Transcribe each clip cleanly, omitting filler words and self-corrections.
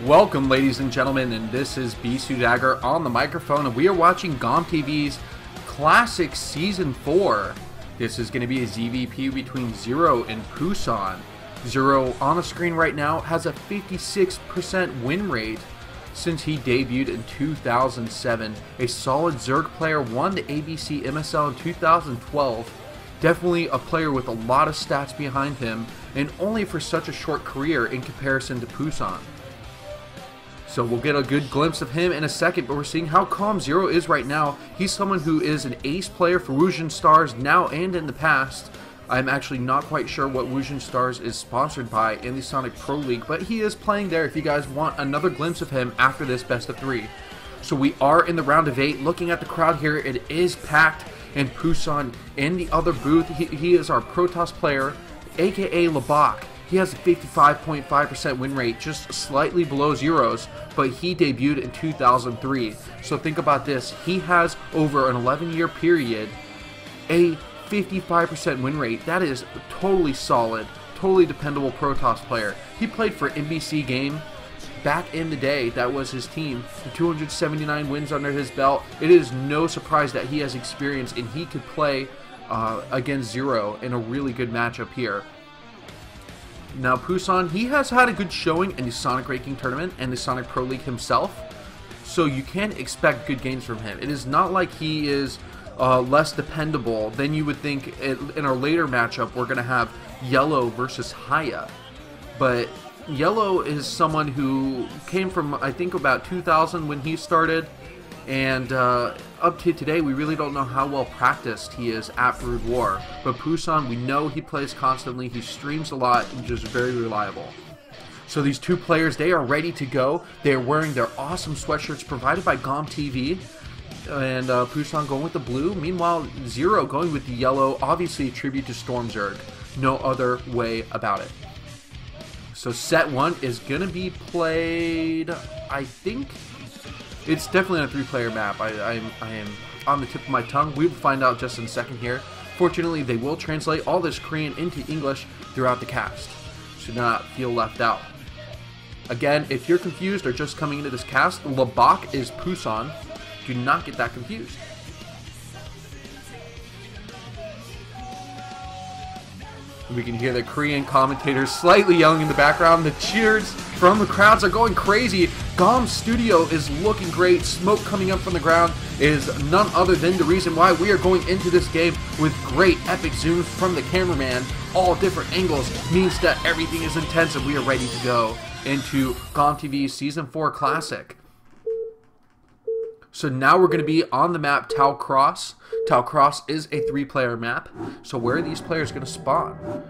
Welcome, ladies and gentlemen, and this is BisuDagger on the microphone, and we are watching GOM TV's Classic Season 4. This is going to be a ZVP between Zero and Pusan. Zero, on the screen right now, has a 56% win rate since he debuted in 2007. A solid Zerg player, won the ABC MSL in 2012. Definitely a player with a lot of stats behind him, and only for such a short career in comparison to Pusan. So we'll get a good glimpse of him in a second, but we're seeing how calm Zero is right now. He's someone who is an ace player for Wuxin Stars now and in the past. I'm actually not quite sure what Wuxin Stars is sponsored by in the Sonic Pro League, but he is playing there if you guys want another glimpse of him after this best of 3. So we are in the round of 8. Looking at the crowd here, it is packed, and Pusan in the other booth, he is our Protoss player, aka Labak. He has a 55.5% win rate, just slightly below Zero's, but he debuted in 2003. So think about this. He has, over an 11-year period, a 55% win rate. That is totally solid, totally dependable Protoss player. He played for NBC Game back in the day. That was his team. 279 wins under his belt. It is no surprise that he has experience, and he could play against Zero in a really good matchup here. Now Pusan, he has had a good showing in the Sonic Ranking Tournament and the Sonic Pro League himself, so you can expect good games from him. It is not like he is less dependable than you would think. In our later matchup, we're going to have Yellow versus Haya, but Yellow is someone who came from, I think, about 2000 when he started, and up to today, we really don't know how well practiced he is at Brood War. But Pusan, we know he plays constantly, he streams a lot, and just very reliable. So these two players, they are ready to go. They are wearing their awesome sweatshirts provided by GOM TV. And Pusan going with the blue. Meanwhile, Zero going with the yellow, obviously a tribute to Storm Zerg. No other way about it. So set 1 is going to be played, I think... It's definitely a 3-player map. I am on the tip of my tongue. We will find out just in a second here. Fortunately, they will translate all this Korean into English throughout the cast, so do not feel left out. Again, if you're confused or just coming into this cast, Labak is Pusan. Do not get that confused. We can hear the Korean commentators slightly yelling in the background. The cheers from the crowds are going crazy. GOM Studio is looking great. Smoke coming up from the ground is none other than the reason why we are going into this game with great epic zooms from the cameraman. All different angles means that everything is intense, and we are ready to go into GOM TV's Season 4 Classic. So now we're going to be on the map Tau Cross. Tau Cross is a 3-player map. So where are these players going to spawn?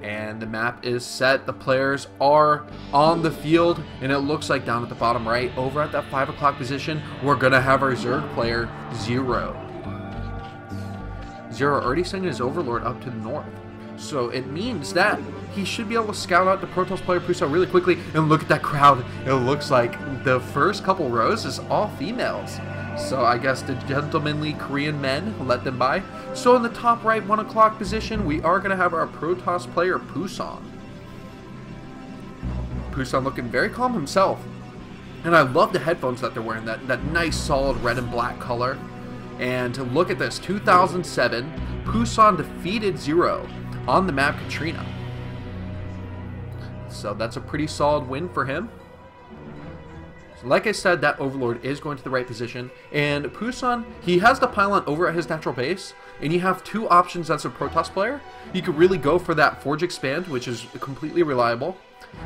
And the map is set. The players are on the field. And it looks like down at the bottom right, over at that 5 o'clock position, we're going to have our Zerg player, Zero. Zero already sent his Overlord up to the north. So it means that he should be able to scout out the Protoss player Pusan really quickly. And look at that crowd. It looks like the first couple rows is all females. So I guess the gentlemanly Korean men let them by. So in the top right 1 o'clock position, we are going to have our Protoss player Pusan. Pusan looking very calm himself. And I love the headphones that they're wearing. That nice solid red and black color. And to look at this, 2007, Pusan defeated Zero on the map Katrina. So that's a pretty solid win for him. So like I said, that Overlord is going to the right position. And Pusan, he has the pylon over at his natural base. And you have 2 options as a Protoss player. You could really go for that Forge Expand, which is completely reliable.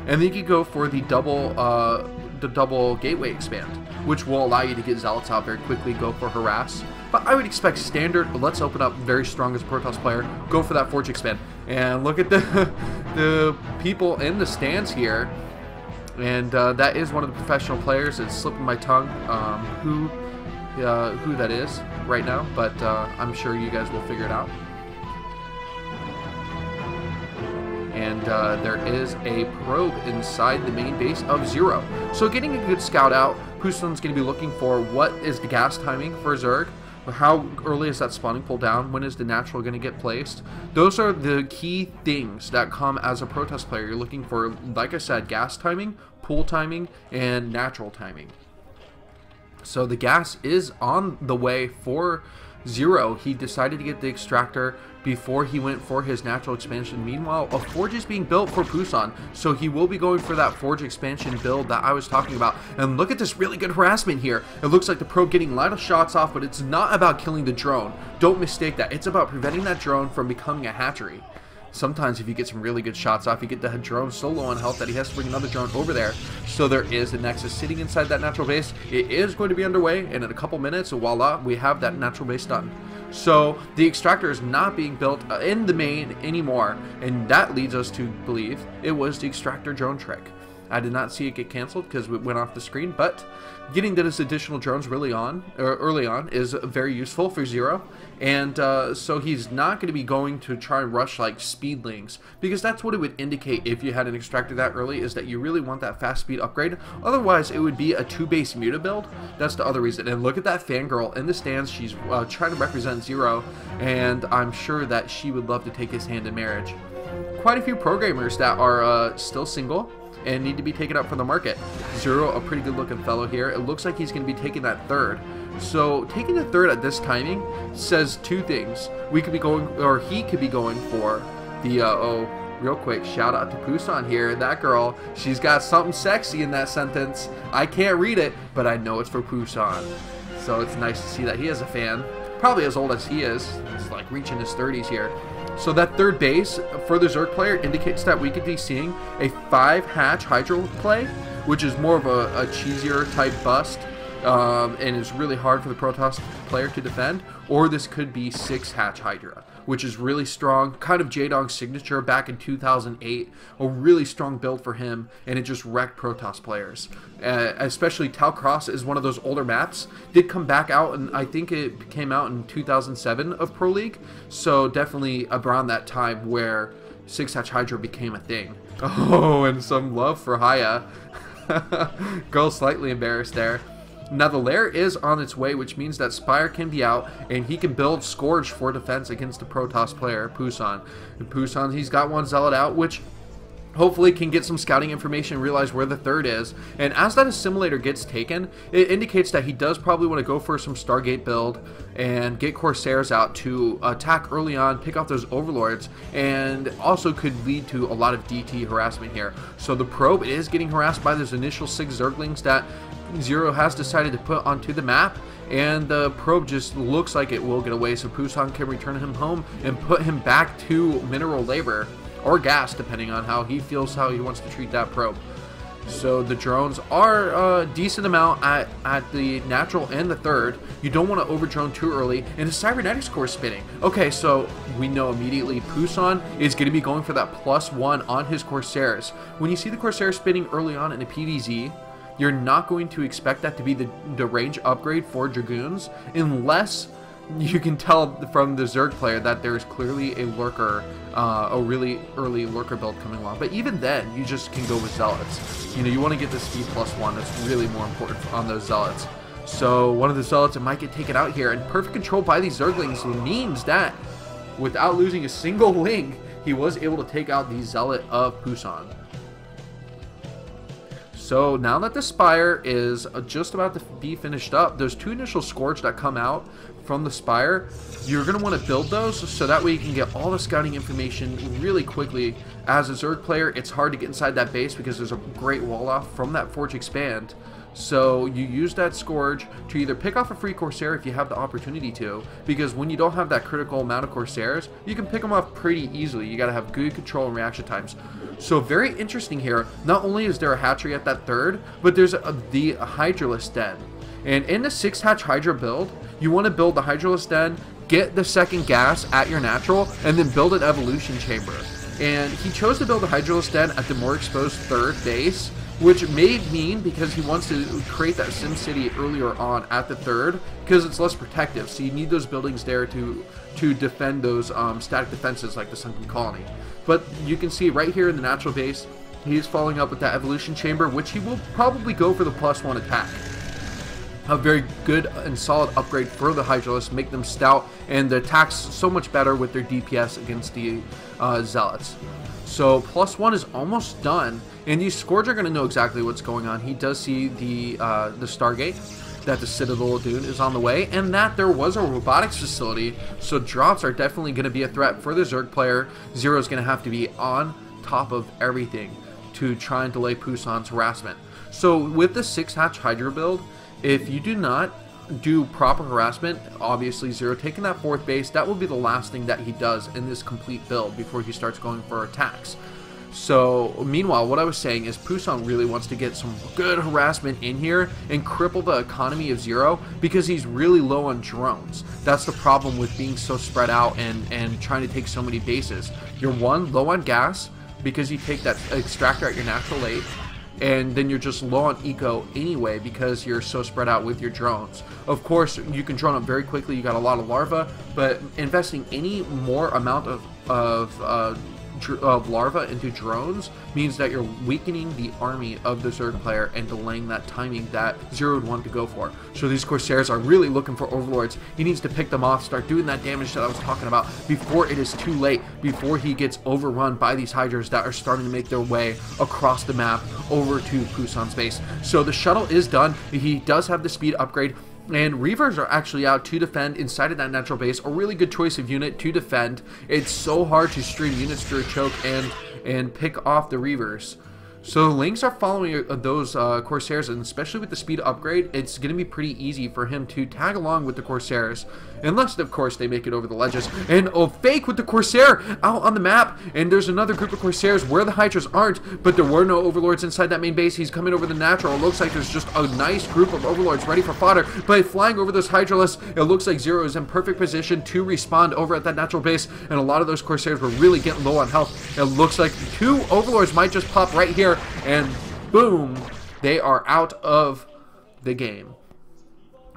And then you could go for the double Gateway Expand, which will allow you to get Zealots out very quickly, go for Harass. But I would expect standard, but let's open up very strong as a Protoss player, go for that Forge Expand. And look at the people in the stands here. And that is one of the professional players. It's slipping my tongue who that is right now, but I'm sure you guys will figure it out. And there is a probe inside the main base of Zero. So getting a good scout out, Pusan's going to be looking for what is the gas timing for Zerg. How early is that spawning pool down? When is the natural going to get placed? Those are the key things that come as a Protoss player. You're looking for, like I said, gas timing, pool timing, and natural timing. So the gas is on the way for Zero. He decided to get the extractor before he went for his natural expansion. Meanwhile, a forge is being built for Pusan, so he will be going for that forge expansion build that I was talking about. And look at this really good harassment here. It looks like the probe getting a lot of shots off, but it's not about killing the drone. Don't mistake that. It's about preventing that drone from becoming a hatchery. Sometimes if you get some really good shots off, you get the drone so low on health that he has to bring another drone over there. So there is a Nexus sitting inside that natural base. It is going to be underway, and in a couple minutes, voila, we have that natural base done. So the extractor is not being built in the main anymore, and that leads us to believe it was the extractor drone trick. I did not see it get canceled because it went off the screen, but getting those additional drones early on is very useful for Zero, and so he's not going to be going to try and rush like speedlings, because that's what it would indicate if you had an extractor that early, is that you really want that fast speed upgrade. Otherwise it would be a 2-base muta build. That's the other reason. And look at that fangirl in the stands. She's trying to represent Zero, and I'm sure that she would love to take his hand in marriage. Quite a few programmers that are still single and need to be taken up from the market. Zero, a pretty good looking fellow here. It looks like he's going to be taking that third. So taking the third at this timing says two things. We could be going, or he could be going for the, real quick, shout out to Pusan here. That girl, she's got something sexy in that sentence. I can't read it, but I know it's for Pusan. So it's nice to see that he has a fan. Probably as old as he is. He's like reaching his 30s here. So that third base for the Zerg player indicates that we could be seeing a 5-hatch Hydra play, which is more of a cheesier type bust, and is really hard for the Protoss player to defend. Or this could be 6-hatch Hydra, which is really strong, kind of J-Dong's signature back in 2008, a really strong build for him, and it just wrecked Protoss players. Especially Tal Cross is one of those older maps, did come back out, and I think it came out in 2007 of Pro League, so definitely around that time where 6-hatch Hydra became a thing. Oh, and some love for Haya. Girl slightly embarrassed there. Now the lair is on its way, which means that Spire can be out, and he can build Scourge for defense against the Protoss player, Pusan. And Pusan, he's got one Zealot out, which hopefully can get some scouting information and realize where the third is. And as that assimilator gets taken, it indicates that he does probably want to go for some Stargate build and get Corsairs out to attack early on, pick off those Overlords, and also could lead to a lot of DT harassment here. So the probe is getting harassed by those initial 6 Zerglings that Zero has decided to put onto the map, and the probe just looks like it will get away, so Pusan can return him home and put him back to mineral labor, or gas, depending on how he feels, how he wants to treat that probe. So the drones are a decent amount at the natural and the third. You don't want to over drone too early, and the cybernetics core is spinning. Okay, so we know immediately Pusan is going to be going for that +1 on his Corsairs. When you see the Corsairs spinning early on in a PvZ, you're not going to expect that to be the range upgrade for Dragoons, unless you can tell from the Zerg player that there's clearly a lurker, a really early lurker build coming along. But even then, you just can go with Zealots. You know, you want to get the speed +1. That's really more important on those Zealots. So one of the Zealots, it might get taken out here, and perfect control by these Zerglings means that without losing a single link, he was able to take out the Zealot of Pusan. So now that the Spire is just about to be finished up, those 2 initial Scourge that come out from the Spire, you're going to want to build those so that way you can get all the scouting information really quickly. As a Zerg player, it's hard to get inside that base because there's a great wall off from that Forge Expand. So you use that Scourge to either pick off a free Corsair if you have the opportunity to, because when you don't have that critical amount of Corsairs, you can pick them off pretty easily. You got to have good control and reaction times. So very interesting here. Not only is there a hatchery at that third, but there's the Hydralisk Den. And in the 6-hatch Hydra build, you want to build the Hydralisk Den, get the second gas at your natural, and then build an evolution chamber. And he chose to build the Hydralisk Den at the more exposed third base, which may mean because he wants to create that Sim City earlier on at the third, because it's less protective. So you need those buildings there to defend those static defenses like the Sunken Colony. But you can see right here in the natural base, he's following up with that evolution chamber, which he will probably go for the +1 attack. a very good and solid upgrade for the Hydralisks, make them stout, and the attacks so much better with their DPS against the Zealots. So +1 is almost done, and these Scourge are going to know exactly what's going on. He does see the Stargate, that the Citadel of Dune is on the way, and that there was a robotics facility, so drops are definitely going to be a threat for the Zerg player. Zero is going to have to be on top of everything to try and delay Pusan's harassment. So with the 6-hatch Hydra build, if you do not do proper harassment, obviously Zero taking that 4th base, that will be the last thing that he does in this complete build before he starts going for attacks. So meanwhile, what I was saying is Pusan really wants to get some good harassment in here and cripple the economy of Zero, because he's really low on drones. That's the problem with being so spread out and trying to take so many bases. You're one, low on gas, because you take that extractor at your natural 8, and then you're just low on eco anyway because you're so spread out with your drones. Of course, you can drone up very quickly, you got a lot of larvae, but investing any more amount of larvae into drones means that you're weakening the army of the Zerg player and delaying that timing that Zero would want to go for. So these Corsairs are really looking for Overlords. He needs to pick them off, start doing that damage that I was talking about before it is too late, before he gets overrun by these Hydras that are starting to make their way across the map over to Pusan's base. So the shuttle is done. He does have the speed upgrade, and Reavers are actually out to defend inside of that natural base. A really good choice of unit to defend. It's so hard to stream units through a choke and pick off the Reavers. So Lynx are following those Corsairs, and especially with the speed upgrade, it's going to be pretty easy for him to tag along with the Corsairs. Unless, of course, they make it over the ledges. And fake with the Corsair out on the map. And there's another group of Corsairs where the Hydras aren't, but there were no Overlords inside that main base. He's coming over the natural. It looks like there's just a nice group of Overlords ready for fodder. But flying over those Hydralisks, it looks like Zero is in perfect position to respawn over at that natural base. And a lot of those Corsairs were really getting low on health. It looks like 2 Overlords might just pop right here. And boom, they are out of the game.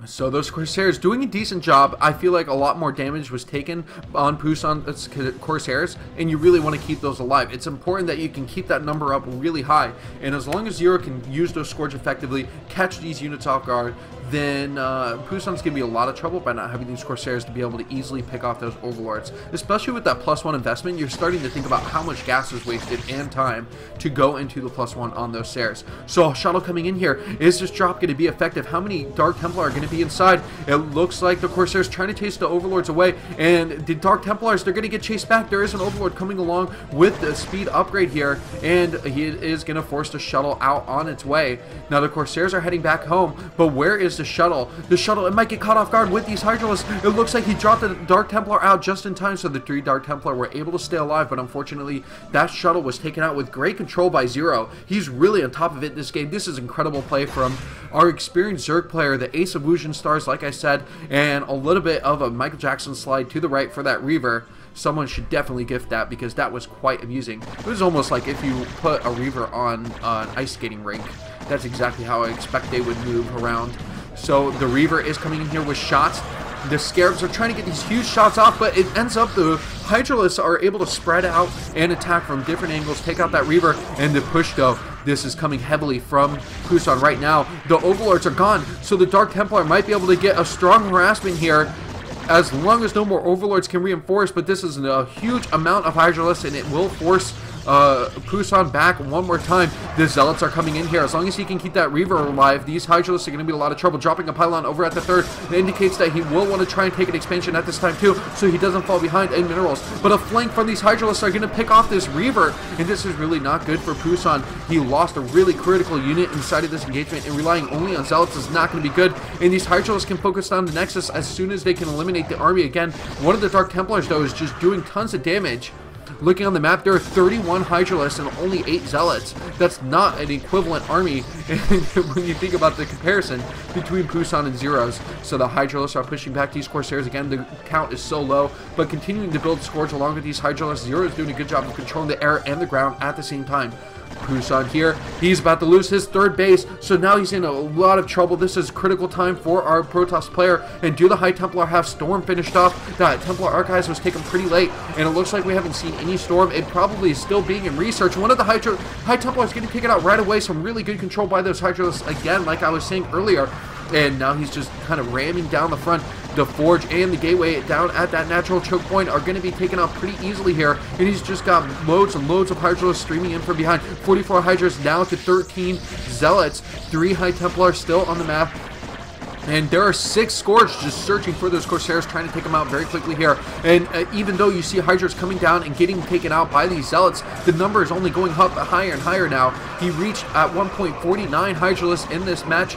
So those Corsairs doing a decent job. I feel like a lot more damage was taken on Pusan's Corsairs, and you really want to keep those alive. It's important that you can keep that number up really high, and as long as Zero can use those Scourge effectively, catch these units off guard, then Pusan's going to be a lot of trouble by not having these Corsairs to be able to easily pick off those Overlords. Especially with that +1 investment, you're starting to think about how much gas is wasted and time to go into the +1 on those Sairs. So a shuttle coming in here, is this drop going to be effective? How many Dark Templar are going to be inside? It looks like the Corsairs trying to chase the Overlords away, and the Dark Templars, they're going to get chased back. There is an Overlord coming along with the speed upgrade here, and he is going to force the shuttle out on its way. Now the Corsairs are heading back home, but where is the shuttle? The shuttle, it might get caught off guard with these Hydralisks. It looks like he dropped the Dark Templar out just in time, so the 3 Dark Templar were able to stay alive, but unfortunately that shuttle was taken out with great control by Zero. He's really on top of it in this game. This is incredible play from our experienced Zerg player, the Ace of Illusion Stars, like I said, and a little bit of a Michael Jackson slide to the right for that Reaver. Someone should definitely gift that, because that was quite amusing. It was almost like if you put a Reaver on an ice skating rink. That's exactly how I expect they would move around. So the Reaver is coming in here with shots. The Scarabs are trying to get these huge shots off, but it ends up the Hydralisks are able to spread out and attack from different angles, take out that Reaver, and the push though. This is coming heavily from Pusan right now. The Overlords are gone, so the Dark Templar might be able to get a strong harassment here, as long as no more Overlords can reinforce, but this is a huge amount of Hydralisks, and it will force Pusan back one more time. The Zealots are coming in here. As long as he can keep that Reaver alive, these Hydralisks are going to be a lot of trouble. Dropping a pylon over at the 3rd indicates that he will want to try and take an expansion at this time too, so he doesn't fall behind in minerals. But a flank from these Hydralisks are going to pick off this Reaver, and this is really not good for Pusan. He lost a really critical unit inside of this engagement, and relying only on Zealots is not going to be good. And these Hydralisks can focus on the Nexus as soon as they can eliminate the army again. One of the Dark Templars though is just doing tons of damage. Looking on the map, there are 31 Hydralisks and only 8 Zealots. That's not an equivalent army when you think about the comparison between Pusan and Zero's. So the Hydralisks are pushing back these Corsairs again. The count is so low, but continuing to build Scourge along with these Hydralisks. Zero is doing a good job of controlling the air and the ground at the same time. Pusan here, he's about to lose his 3rd base, so now he's in a lot of trouble. This is critical time for our Protoss player. And do the High Templar have Storm finished off? That Templar Archives was taken pretty late, and it looks like we haven't seen any Storm. It probably is still being in research. One of the High Templars getting taken out right away. Some really good control by those Hydralisks again, like I was saying earlier. and now he's just kind of ramming down the front. The Forge and the Gateway down at that natural choke point are going to be taken out pretty easily here, and he's just got loads and loads of Hydralisks streaming in from behind. 44 Hydras now to 13 Zealots, 3 High Templars still on the map. And there are 6 Scourge just searching for those Corsairs, trying to take them out very quickly here. And even though you see Hydras coming down and getting taken out by these Zealots, the number is only going up higher and higher now. He reached at 1.49 Hydralisks in this match.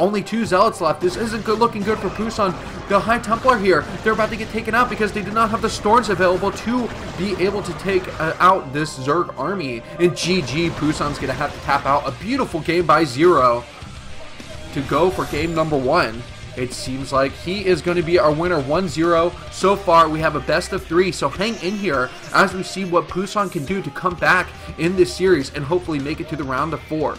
Only 2 Zealots left. This isn't looking good for Pusan. The High Templar here, they're about to get taken out because they do not have the Storms available to be able to take out this Zerg army. And GG, Pusan's going to have to tap out. A beautiful game by Zero to go for game number 1. It seems like he is going to be our winner, 1-0. So far, we have a best of 3, so hang in here as we see what Pusan can do to come back in this series and hopefully make it to the round of 4.